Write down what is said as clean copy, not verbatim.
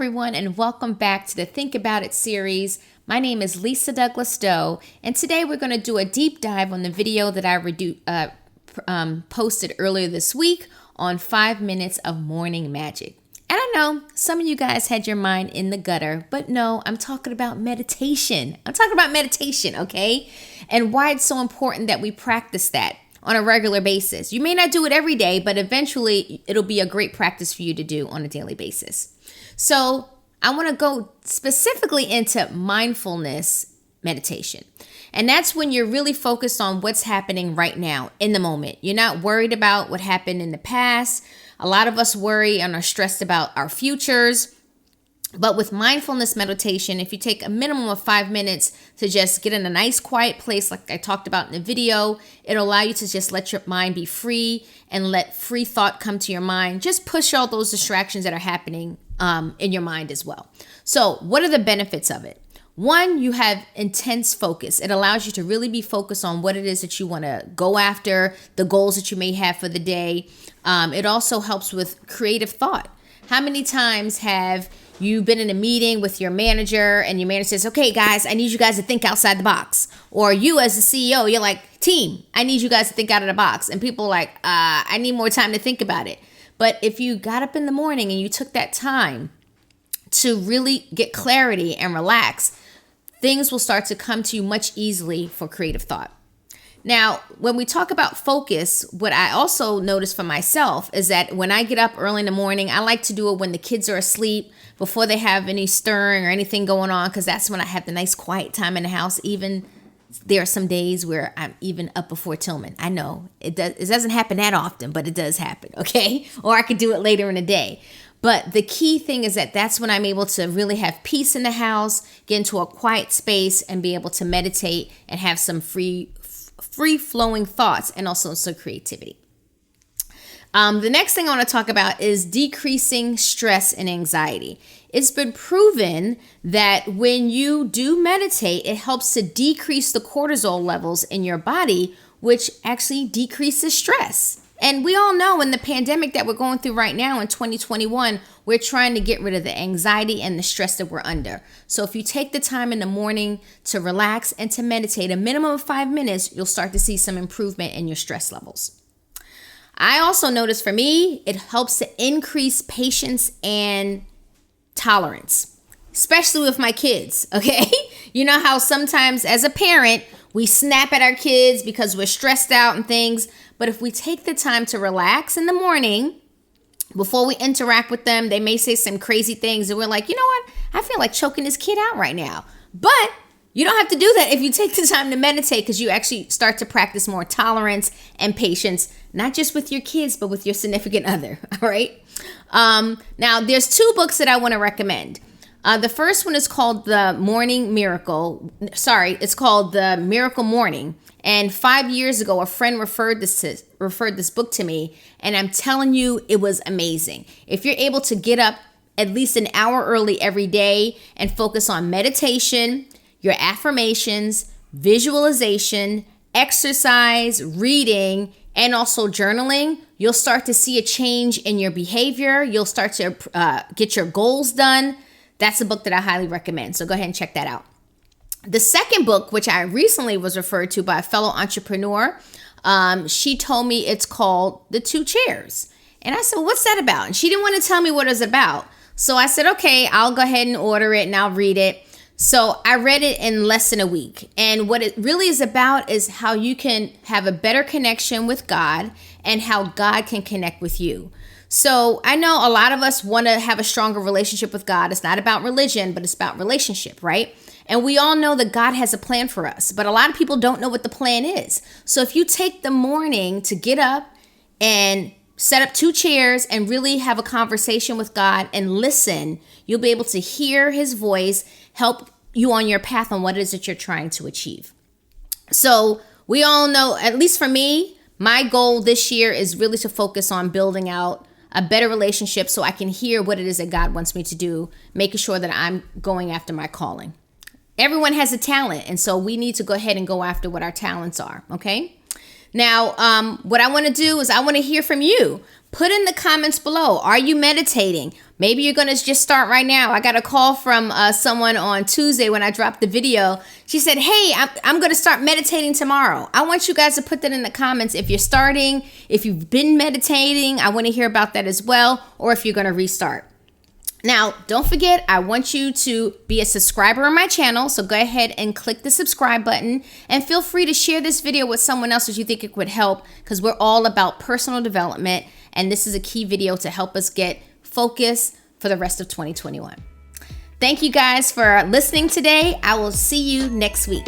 everyone, and welcome back to the Think About It series. My name is Lisa Douglass-Doe, and today we're going to do a deep dive on the video that I posted earlier this week on 5 minutes of morning magic. And I know some of you guys had your mind in the gutter, but no, I'm talking about meditation. Okay? And why it's so important that we practice that on a regular basis. You may not do it every day, but eventually it'll be a great practice for you to do on a daily basis. So I want to go specifically into mindfulness meditation. And that's when you're really focused on what's happening right now in the moment. You're not worried about what happened in the past. A lot of us worry and are stressed about our futures. But with mindfulness meditation, if you take a minimum of 5 minutes to just get in a nice quiet place, like I talked about in the video, it'll allow you to just let your mind be free and let free thought come to your mind. Just push all those distractions that are happening in your mind as well. So what are the benefits of it? One, you have intense focus. It allows you to really be focused on what it is that you want to go after, the goals that you may have for the day. It also helps with creative thought. How many times have you've been in a meeting with your manager and your manager says, okay, guys, I need you guys to think outside the box. Or you as the CEO, you're like, team, I need you guys to think out of the box. And people are like, I need more time to think about it. But if you got up in the morning and you took that time to really get clarity and relax, things will start to come to you much easily for creative thought. Now, when we talk about focus, what I also notice for myself is that when I get up early in the morning, I like to do it when the kids are asleep, before they have any stirring or anything going on, because that's when I have the nice quiet time in the house. Even there are some days where I'm even up before Tillman. I know it doesn't happen that often, but it does happen, okay? Or I could do it later in the day. But the key thing is that that's when I'm able to really have peace in the house, get into a quiet space, and be able to meditate and have some free-flowing thoughts and also some creativity. The next thing I want to talk about is decreasing stress and anxiety. It's been proven that when you do meditate, it helps to decrease the cortisol levels in your body, which actually decreases stress. And we all know in the pandemic that we're going through right now in 2021, we're trying to get rid of the anxiety and the stress that we're under. So if you take the time in the morning to relax and to meditate, a minimum of 5 minutes, you'll start to see some improvement in your stress levels. I also noticed for me, it helps to increase patience and tolerance, especially with my kids, okay? You know how sometimes as a parent, we snap at our kids because we're stressed out and things. But if we take the time to relax in the morning, before we interact with them, they may say some crazy things. And we're like, you know what? I feel like choking this kid out right now. But you don't have to do that if you take the time to meditate, because you actually start to practice more tolerance and patience, not just with your kids, but with your significant other. All right. Now, there's 2 books that I want to recommend. The first one is called The Morning Miracle. It's called The Miracle Morning. And 5 years ago, a friend referred this book to me, and I'm telling you, it was amazing. If you're able to get up at least an hour early every day and focus on meditation, your affirmations, visualization, exercise, reading, and also journaling, you'll start to see a change in your behavior. You'll start to get your goals done. That's a book that I highly recommend. So go ahead and check that out. The second book, which I recently was referred to by a fellow entrepreneur, she told me it's called The 2 Chairs. And I said, what's that about? And she didn't want to tell me what it was about. So I said, okay, I'll go ahead and order it and I'll read it. So I read it in less than a week. And what it really is about is how you can have a better connection with God and how God can connect with you. So I know a lot of us want to have a stronger relationship with God. It's not about religion, but it's about relationship, right? And we all know that God has a plan for us, but a lot of people don't know what the plan is. So if you take the morning to get up and set up 2 chairs and really have a conversation with God and listen, you'll be able to hear his voice, help you on your path on what it is that you're trying to achieve. So we all know, at least for me, my goal this year is really to focus on building out a better relationship so I can hear what it is that God wants me to do, making sure that I'm going after my calling. Everyone has a talent, and so we need to go ahead and go after what our talents are, okay? Now, what I want to do is I want to hear from you. Put in the comments below, are you meditating? Maybe you're going to just start right now. I got a call from someone on Tuesday when I dropped the video. She said, hey, I'm going to start meditating tomorrow. I want you guys to put that in the comments. If you're starting, if you've been meditating, I want to hear about that as well, or if you're going to restart. Now, don't forget, I want you to be a subscriber on my channel. So go ahead and click the subscribe button, and feel free to share this video with someone else that you think it would help, because we're all about personal development. And this is a key video to help us get focused for the rest of 2021. Thank you guys for listening today. I will see you next week.